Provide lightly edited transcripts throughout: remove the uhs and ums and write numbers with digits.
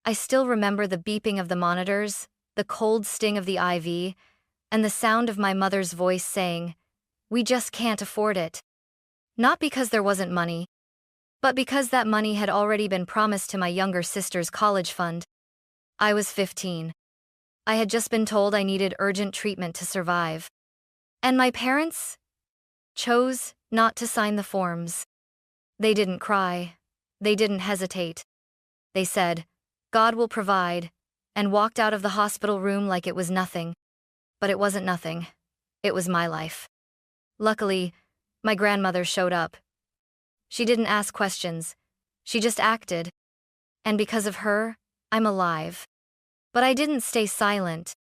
I still remember the beeping of the monitors, the cold sting of the IV, and the sound of my mother's voice saying, "We just can't afford it." Not because there wasn't money, but because that money had already been promised to my younger sister's college fund. I was 15. I had just been told I needed urgent treatment to survive. And my parents chose not to sign the forms. They didn't cry. They didn't hesitate. They said, "God will provide," and walked out of the hospital room like it was nothing. But it wasn't nothing. It was my life. Luckily, my grandmother showed up. She didn't ask questions. She just acted. And because of her, I'm alive. But I didn't stay silent.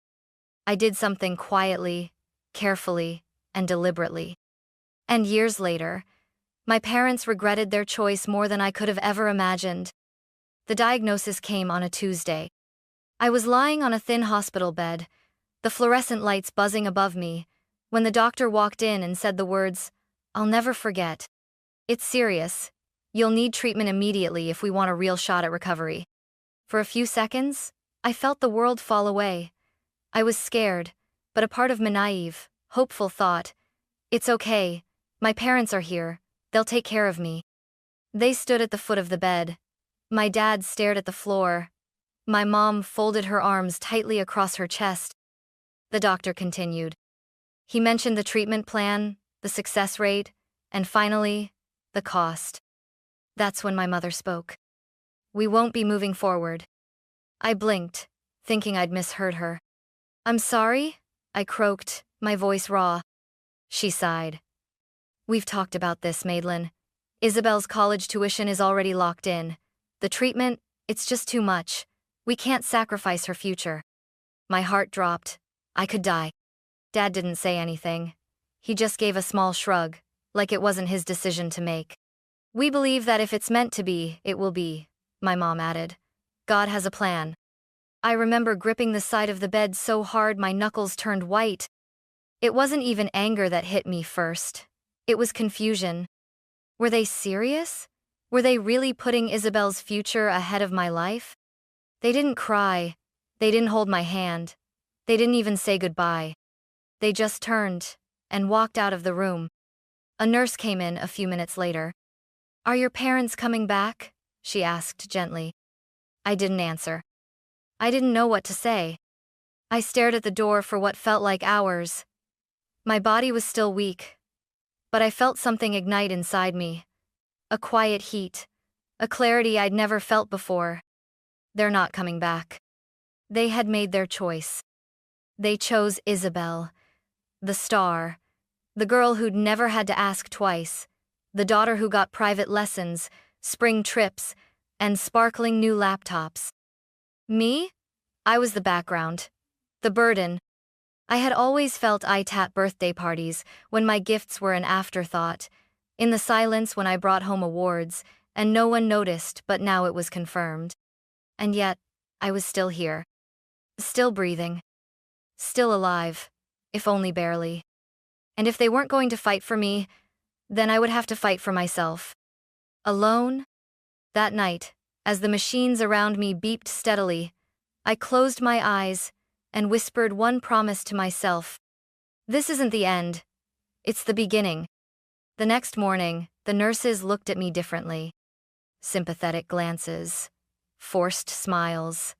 I did something quietly, carefully, and deliberately. And years later, my parents regretted their choice more than I could have ever imagined. The diagnosis came on a Tuesday. I was lying on a thin hospital bed, the fluorescent lights buzzing above me, when the doctor walked in and said the words, "I'll never forget. It's serious. You'll need treatment immediately if we want a real shot at recovery." For a few seconds, I felt the world fall away. I was scared, but a part of me naive, hopeful thought, "It's okay. My parents are here. They'll take care of me." They stood at the foot of the bed. My dad stared at the floor. My mom folded her arms tightly across her chest. The doctor continued. He mentioned the treatment plan, the success rate, and finally, the cost. That's when my mother spoke. "We won't be moving forward." I blinked, thinking I'd misheard her. "I'm sorry," I croaked, my voice raw. She sighed. "We've talked about this, Madeline. Isabel's college tuition is already locked in. The treatment, it's just too much. We can't sacrifice her future." My heart dropped. I could die. Dad didn't say anything. He just gave a small shrug, like it wasn't his decision to make. "We believe that if it's meant to be, it will be," my mom added. "God has a plan." I remember gripping the side of the bed so hard my knuckles turned white. It wasn't even anger that hit me first. It was confusion. Were they serious? Were they really putting Isabel's future ahead of my life? They didn't cry. They didn't hold my hand. They didn't even say goodbye. They just turned and walked out of the room. A nurse came in a few minutes later. "Are your parents coming back?" she asked gently. I didn't answer. I didn't know what to say. I stared at the door for what felt like hours. My body was still weak, but I felt something ignite inside me. A quiet heat, a clarity I'd never felt before. They're not coming back. They had made their choice. They chose Isabel, the star, the girl who'd never had to ask twice, the daughter who got private lessons, spring trips, and sparkling new laptops. Me? I was the background, the burden. I had always felt I'd at birthday parties when my gifts were an afterthought, in the silence when I brought home awards, and no one noticed, but now it was confirmed. And yet, I was still here. Still breathing. Still alive, if only barely. And if they weren't going to fight for me, then I would have to fight for myself. Alone? That night, as the machines around me beeped steadily, I closed my eyes and whispered one promise to myself. This isn't the end. It's the beginning. The next morning, the nurses looked at me differently. Sympathetic glances. Forced smiles.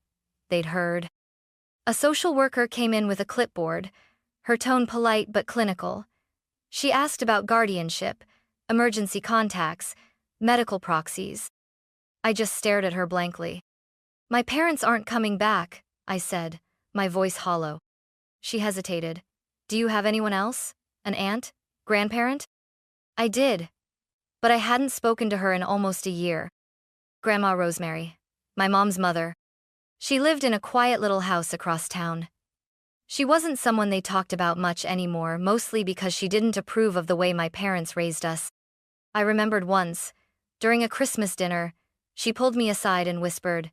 They'd heard. A social worker came in with a clipboard, her tone polite but clinical. She asked about guardianship, emergency contacts, medical proxies. I just stared at her blankly. "My parents aren't coming back," I said, my voice hollow. She hesitated. "Do you have anyone else? An aunt? Grandparent?" I did, but I hadn't spoken to her in almost a year. Grandma Rosemary, my mom's mother. She lived in a quiet little house across town. She wasn't someone they talked about much anymore, mostly because she didn't approve of the way my parents raised us. I remembered once, during a Christmas dinner, she pulled me aside and whispered,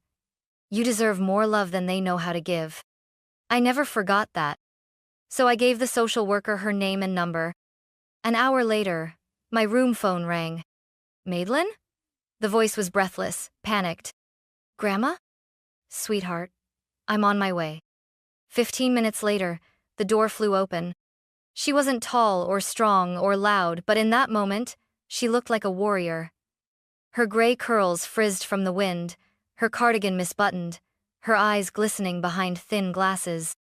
"You deserve more love than they know how to give." I never forgot that. So I gave the social worker her name and number. An hour later, my room phone rang. "Madeline?" The voice was breathless, panicked. "Grandma?" Sweetheart, I'm on my way. 15 minutes later, the door flew open. She wasn't tall or strong or loud, but in that moment, she looked like a warrior. Her gray curls frizzed from the wind, her cardigan misbuttoned, her eyes glistening behind thin glasses.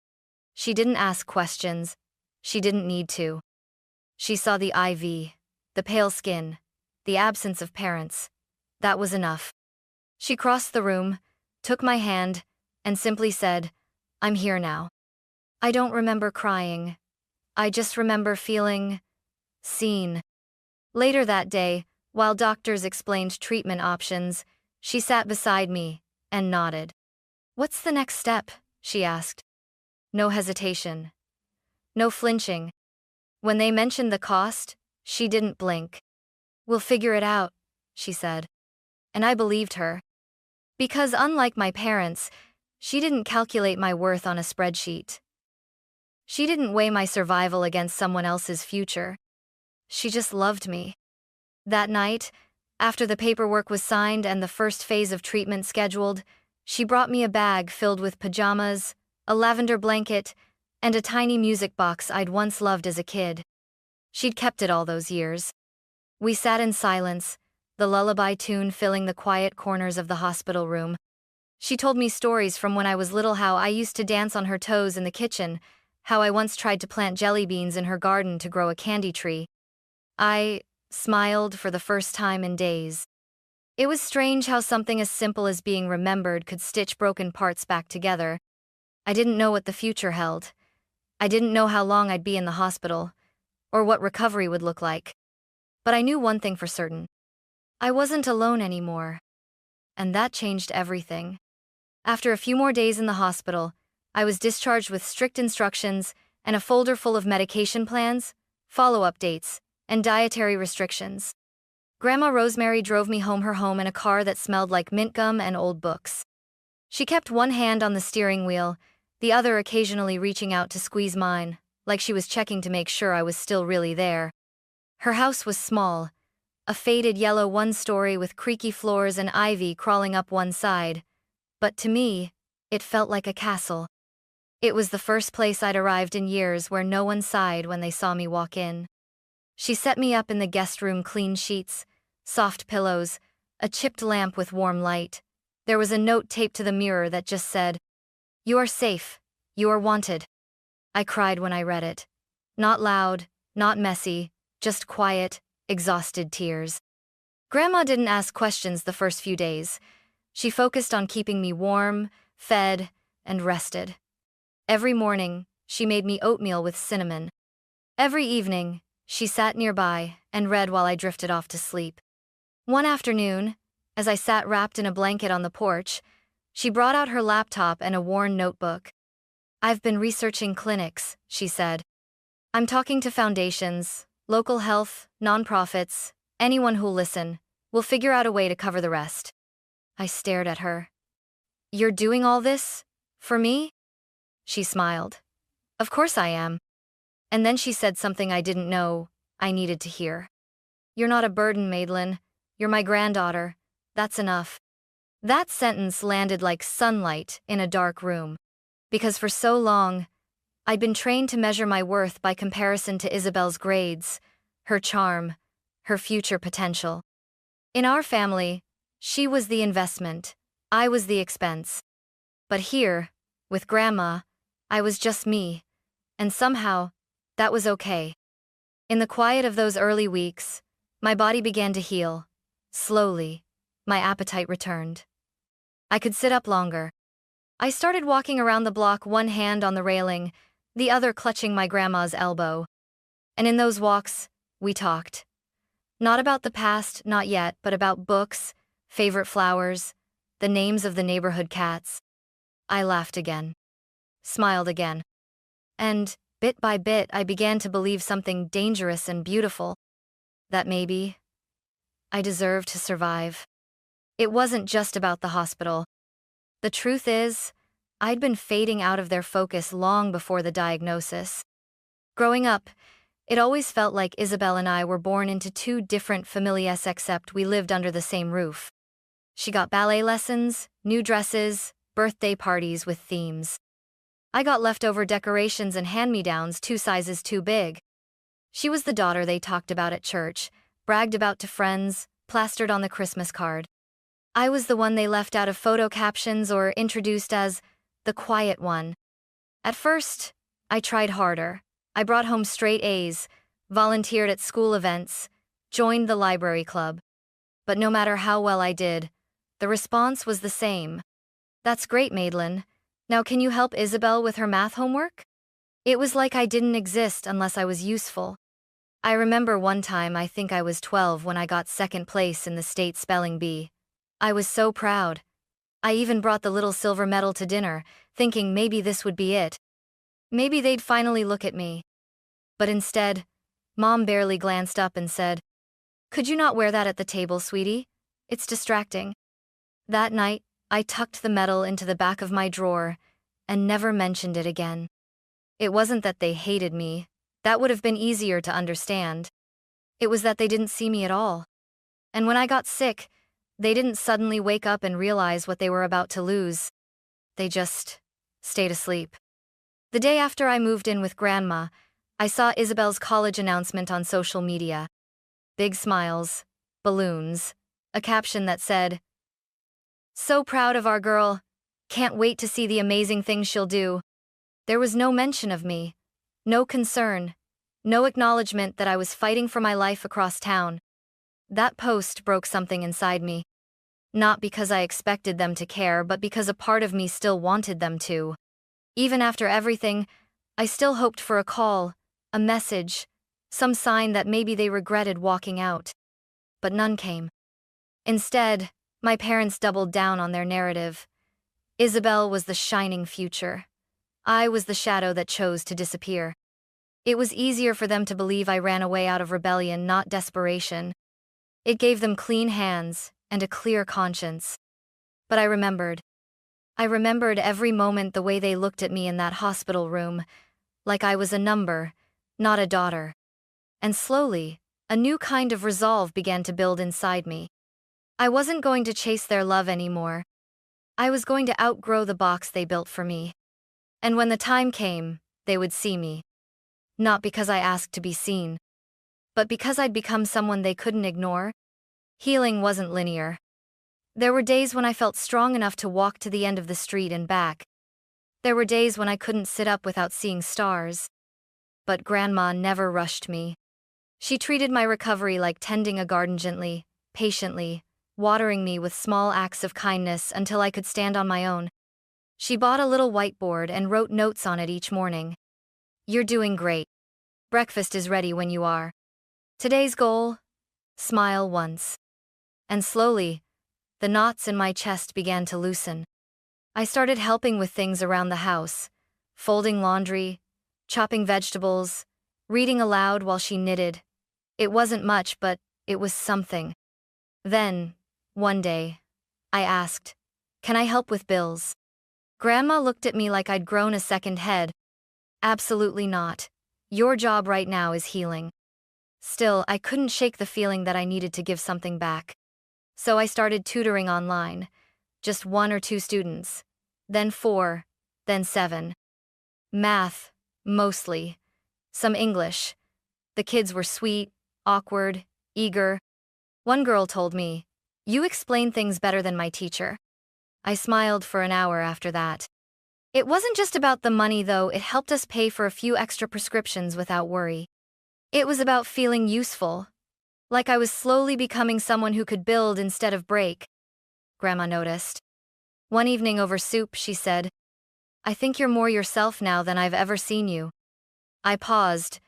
She didn't ask questions. She didn't need to. She saw the IV, the pale skin, the absence of parents. That was enough. She crossed the room, took my hand, and simply said, "I'm here now." I don't remember crying. I just remember feeling seen. Later that day, while doctors explained treatment options, she sat beside me and nodded. "What's the next step?" she asked. No hesitation. No flinching. When they mentioned the cost, she didn't blink. "We'll figure it out," she said. And I believed her. Because unlike my parents, she didn't calculate my worth on a spreadsheet. She didn't weigh my survival against someone else's future. She just loved me. That night, after the paperwork was signed and the first phase of treatment scheduled, she brought me a bag filled with pajamas, a lavender blanket, and a tiny music box I'd once loved as a kid. She'd kept it all those years. We sat in silence, the lullaby tune filling the quiet corners of the hospital room. She told me stories from when I was little, how I used to dance on her toes in the kitchen, how I once tried to plant jelly beans in her garden to grow a candy tree. I smiled for the first time in days. It was strange how something as simple as being remembered could stitch broken parts back together. I didn't know what the future held. I didn't know how long I'd be in the hospital, or what recovery would look like. But I knew one thing for certain. I wasn't alone anymore. And that changed everything. After a few more days in the hospital, I was discharged with strict instructions and a folder full of medication plans, follow-up dates, and dietary restrictions. Grandma Rosemary drove me her home in a car that smelled like mint gum and old books. She kept one hand on the steering wheel, the other occasionally reaching out to squeeze mine, like she was checking to make sure I was still really there. Her house was small, a faded yellow one-story with creaky floors and ivy crawling up one side. But to me, it felt like a castle. It was the first place I'd arrived in years where no one sighed when they saw me walk in. She set me up in the guest room, clean sheets, soft pillows, a chipped lamp with warm light. There was a note taped to the mirror that just said, "You are safe. You are wanted." I cried when I read it. Not loud, not messy, just quiet, exhausted tears. Grandma didn't ask questions the first few days. She focused on keeping me warm, fed, and rested. Every morning, she made me oatmeal with cinnamon. Every evening, she sat nearby and read while I drifted off to sleep. One afternoon, as I sat wrapped in a blanket on the porch, she brought out her laptop and a worn notebook. "I've been researching clinics," she said. "I'm talking to foundations, local health, nonprofits, anyone who'll listen. We'll figure out a way to cover the rest." I stared at her. "You're doing all this? For me?" She smiled. "Of course I am." And then she said something I didn't know I needed to hear. "You're not a burden, Madeline. You're my granddaughter. That's enough." That sentence landed like sunlight in a dark room. Because for so long, I'd been trained to measure my worth by comparison to Isabel's grades, her charm, her future potential. In our family, she was the investment, I was the expense. But here, with Grandma, I was just me, and somehow, that was okay. In the quiet of those early weeks, my body began to heal. Slowly, my appetite returned. I could sit up longer. I started walking around the block, one hand on the railing, the other clutching my grandma's elbow. And in those walks, we talked. Not about the past, not yet, but about books, favorite flowers, the names of the neighborhood cats. I laughed again. Smiled again. And, bit by bit, I began to believe something dangerous and beautiful. That maybe I deserved to survive. It wasn't just about the hospital. The truth is, I'd been fading out of their focus long before the diagnosis. Growing up, it always felt like Isabel and I were born into two different familias, except we lived under the same roof. She got ballet lessons, new dresses, birthday parties with themes. I got leftover decorations and hand-me-downs 2 sizes too big. She was the daughter they talked about at church, bragged about to friends, plastered on the Christmas card. I was the one they left out of photo captions or introduced as the quiet one. At first, I tried harder. I brought home straight A's, volunteered at school events, joined the library club. But no matter how well I did, the response was the same. "That's great, Madeline. Now can you help Isabel with her math homework?" It was like I didn't exist unless I was useful. I remember one time, I think I was 12, when I got second place in the state spelling bee. I was so proud. I even brought the little silver medal to dinner, thinking maybe this would be it. Maybe they'd finally look at me. But instead, Mom barely glanced up and said, "Could you not wear that at the table, sweetie? It's distracting." That night, I tucked the medal into the back of my drawer and never mentioned it again. It wasn't that they hated me. That would have been easier to understand. It was that they didn't see me at all. And when I got sick, they didn't suddenly wake up and realize what they were about to lose. They just stayed asleep. The day after I moved in with Grandma, I saw Isabel's college announcement on social media. Big smiles, balloons, a caption that said, "So proud of our girl. Can't wait to see the amazing things she'll do." There was no mention of me, no concern, no acknowledgement that I was fighting for my life across town. That post broke something inside me. Not because I expected them to care, but because a part of me still wanted them to. Even after everything, I still hoped for a call, a message, some sign that maybe they regretted walking out. But none came. Instead, my parents doubled down on their narrative. Isabel was the shining future. I was the shadow that chose to disappear. It was easier for them to believe I ran away out of rebellion, not desperation. It gave them clean hands and a clear conscience. But I remembered. I remembered every moment, the way they looked at me in that hospital room, like I was a number, not a daughter. And slowly, a new kind of resolve began to build inside me. I wasn't going to chase their love anymore. I was going to outgrow the box they built for me. And when the time came, they would see me. Not because I asked to be seen, but because I'd become someone they couldn't ignore. Healing wasn't linear. There were days when I felt strong enough to walk to the end of the street and back. There were days when I couldn't sit up without seeing stars. But Grandma never rushed me. She treated my recovery like tending a garden, gently, patiently, watering me with small acts of kindness until I could stand on my own. She bought a little whiteboard and wrote notes on it each morning. "You're doing great. Breakfast is ready when you are. Today's goal? Smile once." And slowly, the knots in my chest began to loosen. I started helping with things around the house, folding laundry, chopping vegetables, reading aloud while she knitted. It wasn't much, but it was something. Then, one day, I asked, "Can I help with bills?" Grandma looked at me like I'd grown a second head. "Absolutely not. Your job right now is healing." Still, I couldn't shake the feeling that I needed to give something back. So I started tutoring online, just 1 or 2 students, then 4, then 7. Math, mostly. Some English. The kids were sweet, awkward, eager. One girl told me, "You explain things better than my teacher." I smiled for an hour after that. It wasn't just about the money, though. It helped us pay for a few extra prescriptions without worry. It was about feeling useful, like I was slowly becoming someone who could build instead of break. Grandma noticed. One evening over soup, she said, "I think you're more yourself now than I've ever seen you." I paused,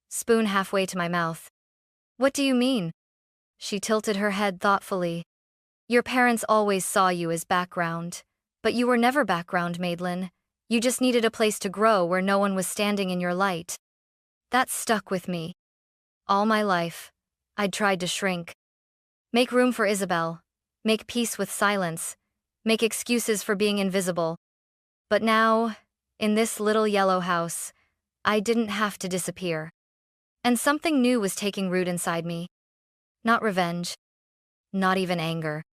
spoon halfway to my mouth. "What do you mean?" She tilted her head thoughtfully. "Your parents always saw you as background. But you were never background, Madeline. You just needed a place to grow where no one was standing in your light." That stuck with me. All my life, I'd tried to shrink. Make room for Isabel. Make peace with silence. Make excuses for being invisible. But now, in this little yellow house, I didn't have to disappear. And something new was taking root inside me. Not revenge. Not even anger.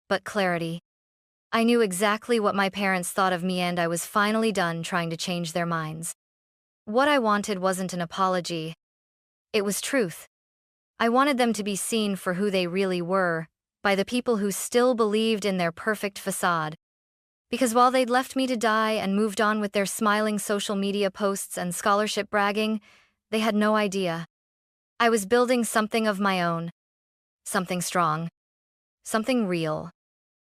But clarity. I knew exactly what my parents thought of me, and I was finally done trying to change their minds. What I wanted wasn't an apology. It was truth. I wanted them to be seen for who they really were, by the people who still believed in their perfect facade. Because while they'd left me to die and moved on with their smiling social media posts and scholarship bragging, they had no idea. I was building something of my own. Something strong. Something real.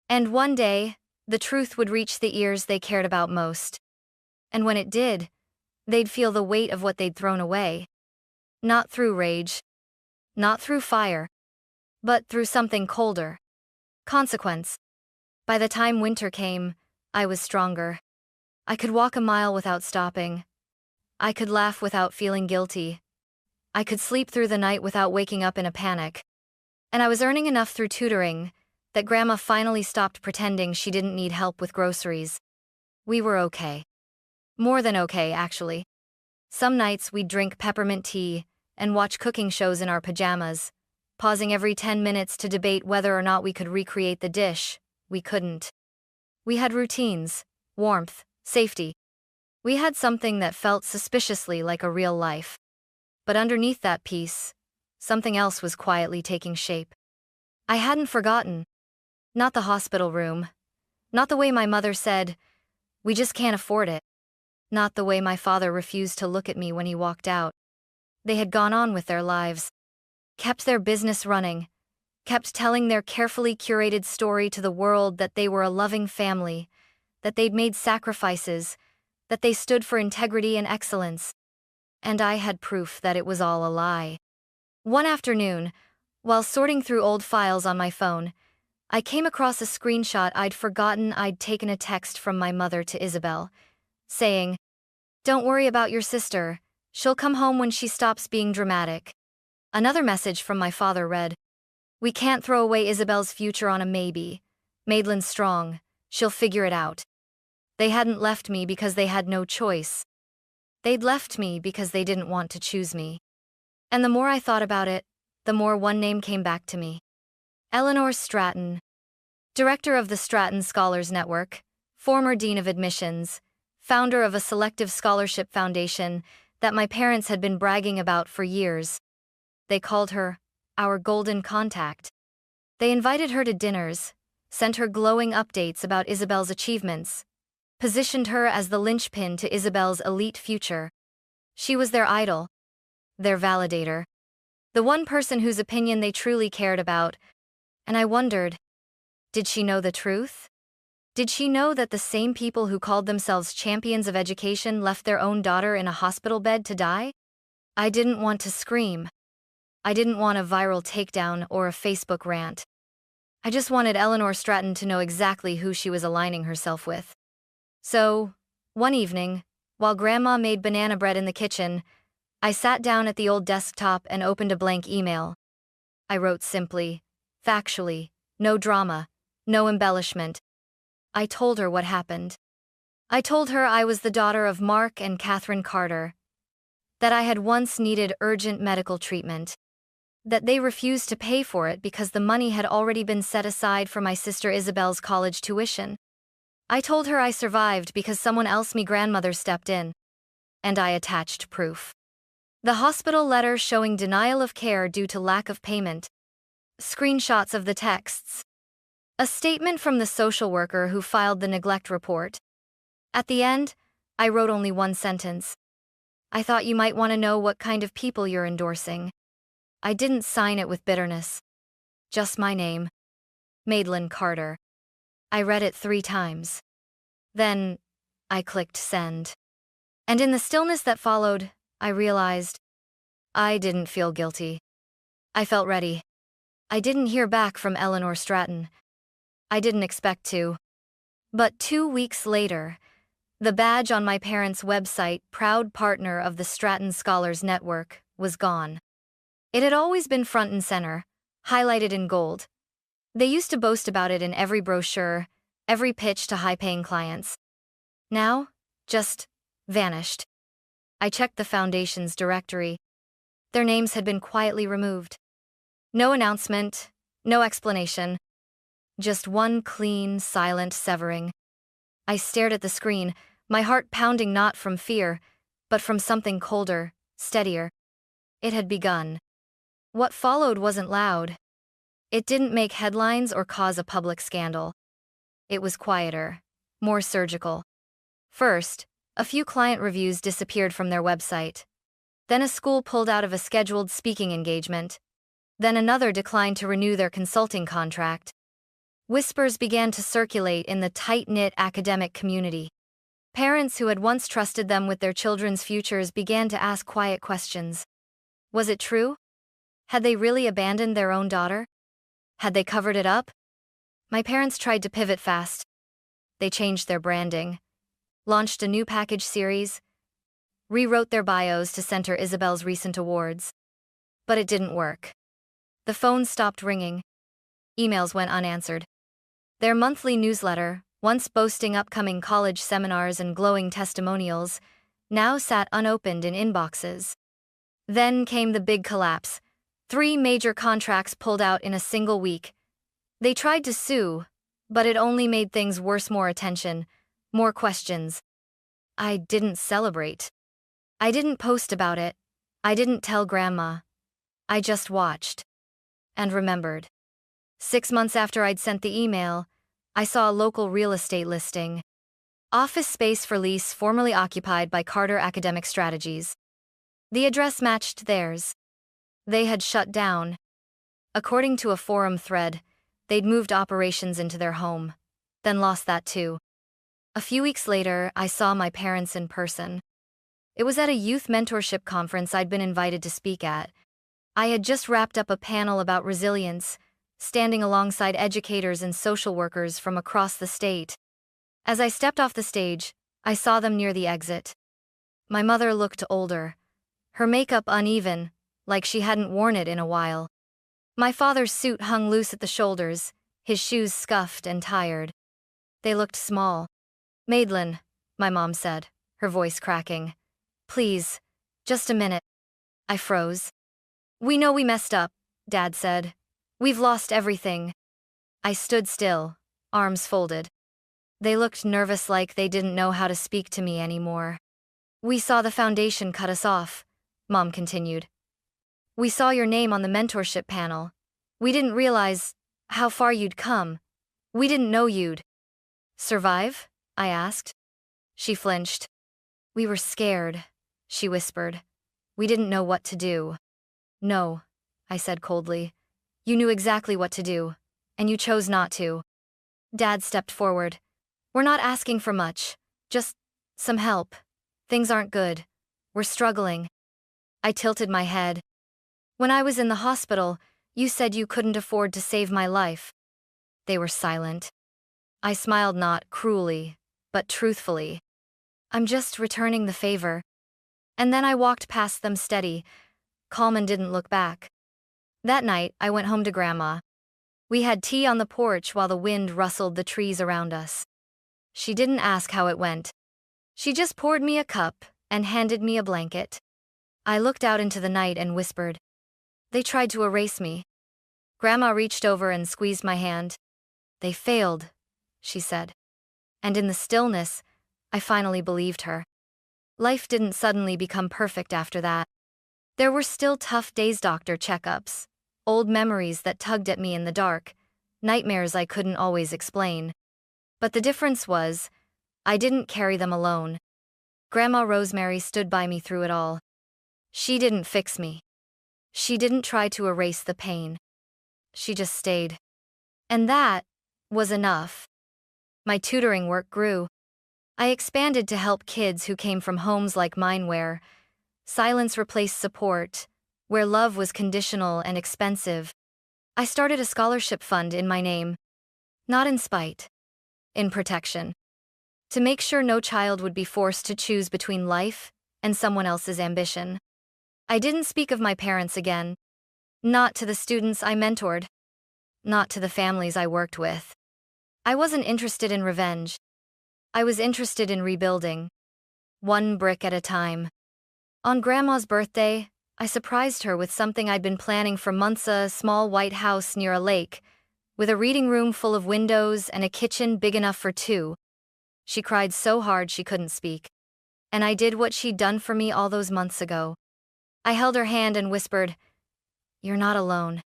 And one day, the truth would reach the ears they cared about most. And when it did, they'd feel the weight of what they'd thrown away. Not through rage. Not through fire. But through something colder. Consequence. By the time winter came, I was stronger. I could walk a mile without stopping. I could laugh without feeling guilty. I could sleep through the night without waking up in a panic. And I was earning enough through tutoring that Grandma finally stopped pretending she didn't need help with groceries. We were okay. More than okay, actually. Some nights we'd drink peppermint tea and watch cooking shows in our pajamas, pausing every 10 minutes to debate whether or not we could recreate the dish. We couldn't. We had routines, warmth, safety. We had something that felt suspiciously like a real life. But underneath that peace, something else was quietly taking shape. I hadn't forgotten. Not the hospital room. Not the way my mother said, "We just can't afford it." Not the way my father refused to look at me when he walked out. They had gone on with their lives. Kept their business running. Kept telling their carefully curated story to the world that they were a loving family, that they'd made sacrifices, that they stood for integrity and excellence. And I had proof that it was all a lie. One afternoon, while sorting through old files on my phone, I came across a screenshot I'd forgotten. I'd taken a text from my mother to Isabel, saying, "Don't worry about your sister, she'll come home when she stops being dramatic." Another message from my father read, "We can't throw away Isabel's future on a maybe. Madeleine's strong, she'll figure it out." They hadn't left me because they had no choice. They'd left me because they didn't want to choose me. And the more I thought about it, the more one name came back to me. Eleanor Stratton. Director of the Stratton Scholars Network, former Dean of Admissions, founder of a selective scholarship foundation that my parents had been bragging about for years. They called her our golden contact. They invited her to dinners, sent her glowing updates about Isabel's achievements, positioned her as the linchpin to Isabel's elite future. She was their idol, their validator, the one person whose opinion they truly cared about. And I wondered, did she know the truth? Did she know that the same people who called themselves champions of education left their own daughter in a hospital bed to die? I didn't want to scream. I didn't want a viral takedown or a Facebook rant. I just wanted Eleanor Stratton to know exactly who she was aligning herself with. So, one evening, while Grandma made banana bread in the kitchen, I sat down at the old desktop and opened a blank email. I wrote simply, factually, no drama, no embellishment. I told her what happened. I told her I was the daughter of Mark and Catherine Carter, that I had once needed urgent medical treatment, that they refused to pay for it because the money had already been set aside for my sister Isabel's college tuition. I told her I survived because someone else, me grandmother, stepped in. And I attached proof. The hospital letter showing denial of care due to lack of payment. Screenshots of the texts. A statement from the social worker who filed the neglect report. At the end, I wrote only one sentence. I thought you might want to know what kind of people you're endorsing. I didn't sign it with bitterness. Just my name. Madeleine Carter. I read it 3 times. Then, I clicked send. And in the stillness that followed, I realized I didn't feel guilty. I felt ready. I didn't hear back from Eleanor Stratton. I didn't expect to. But 2 weeks later, the badge on my parents' website, proud partner of the Stratton Scholars Network, was gone. It had always been front and center, highlighted in gold. They used to boast about it in every brochure, every pitch to high-paying clients. Now, just vanished. I checked the foundation's directory. Their names had been quietly removed. No announcement, no explanation. Just one clean, silent severing. I stared at the screen, my heart pounding not from fear, but from something colder, steadier. It had begun. What followed wasn't loud. It didn't make headlines or cause a public scandal. It was quieter, more surgical. First, a few client reviews disappeared from their website. Then a school pulled out of a scheduled speaking engagement. Then another declined to renew their consulting contract. Whispers began to circulate in the tight-knit academic community. Parents who had once trusted them with their children's futures began to ask quiet questions. Was it true? Had they really abandoned their own daughter? Had they covered it up? My parents tried to pivot fast. They changed their branding, launched a new package series, rewrote their bios to center Isabel's recent awards. But it didn't work. The phone stopped ringing. Emails went unanswered. Their monthly newsletter, once boasting upcoming college seminars and glowing testimonials, now sat unopened in inboxes. Then came the big collapse. 3 major contracts pulled out in a single week. They tried to sue, but it only made things worse. More attention, more questions. I didn't celebrate. I didn't post about it. I didn't tell Grandma. I just watched. And remembered. 6 months after I'd sent the email, I saw a local real estate listing. Office space for lease formerly occupied by Carter Academic Strategies. The address matched theirs. They had shut down. According to a forum thread, they'd moved operations into their home, then lost that too. A few weeks later, I saw my parents in person. It was at a youth mentorship conference I'd been invited to speak at. I had just wrapped up a panel about resilience, standing alongside educators and social workers from across the state. As I stepped off the stage, I saw them near the exit. My mother looked older, her makeup uneven, like she hadn't worn it in a while. My father's suit hung loose at the shoulders, his shoes scuffed and tired. They looked small. "Madeline," my mom said, her voice cracking. "Please, just a minute." I froze. "We know we messed up," Dad said. "We've lost everything." I stood still, arms folded. They looked nervous, like they didn't know how to speak to me anymore. "We saw the foundation cut us off," Mom continued. "We saw your name on the mentorship panel. We didn't realize how far you'd come. We didn't know you'd survive?" I asked. She flinched. "We were scared," she whispered. "We didn't know what to do." "No," I said coldly. "You knew exactly what to do, and you chose not to." Dad stepped forward. "We're not asking for much, just some help. Things aren't good. We're struggling." I tilted my head. "When I was in the hospital, you said you couldn't afford to save my life." They were silent. I smiled, not cruelly, but truthfully. "I'm just returning the favor." And then I walked past them steady, calm, and didn't look back. That night, I went home to Grandma. We had tea on the porch while the wind rustled the trees around us. She didn't ask how it went. She just poured me a cup and handed me a blanket. I looked out into the night and whispered, "They tried to erase me." Grandma reached over and squeezed my hand. "They failed," she said. And in the stillness, I finally believed her. Life didn't suddenly become perfect after that. There were still tough days, doctor checkups, old memories that tugged at me in the dark, nightmares I couldn't always explain. But the difference was, I didn't carry them alone. Grandma Rosemary stood by me through it all. She didn't fix me. She didn't try to erase the pain. She just stayed. And that was enough. My tutoring work grew. I expanded to help kids who came from homes like mine where silence replaced support, where love was conditional and expensive. I started a scholarship fund in my name. Not in spite. In protection. To make sure no child would be forced to choose between life and someone else's ambition. I didn't speak of my parents again. Not to the students I mentored. Not to the families I worked with. I wasn't interested in revenge. I was interested in rebuilding. One brick at a time. On Grandma's birthday, I surprised her with something I'd been planning for months: a small white house near a lake, with a reading room full of windows and a kitchen big enough for two. She cried so hard she couldn't speak. And I did what she'd done for me all those months ago. I held her hand and whispered, "You're not alone."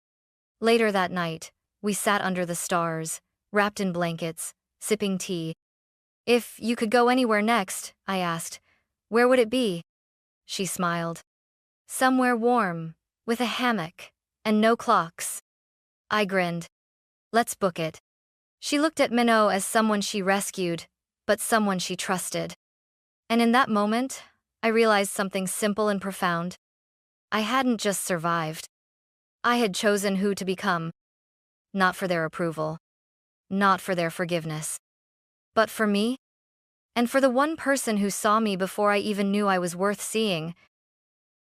Later that night, we sat under the stars, wrapped in blankets, sipping tea. "If you could go anywhere next," I asked, "where would it be?" She smiled. "Somewhere warm, with a hammock, and no clocks." I grinned. "Let's book it." She looked at Minnow as someone she rescued, but someone she trusted. And in that moment, I realized something simple and profound. I hadn't just survived. I had chosen who to become. Not for their approval. Not for their forgiveness. But for me. And for the one person who saw me before I even knew I was worth seeing,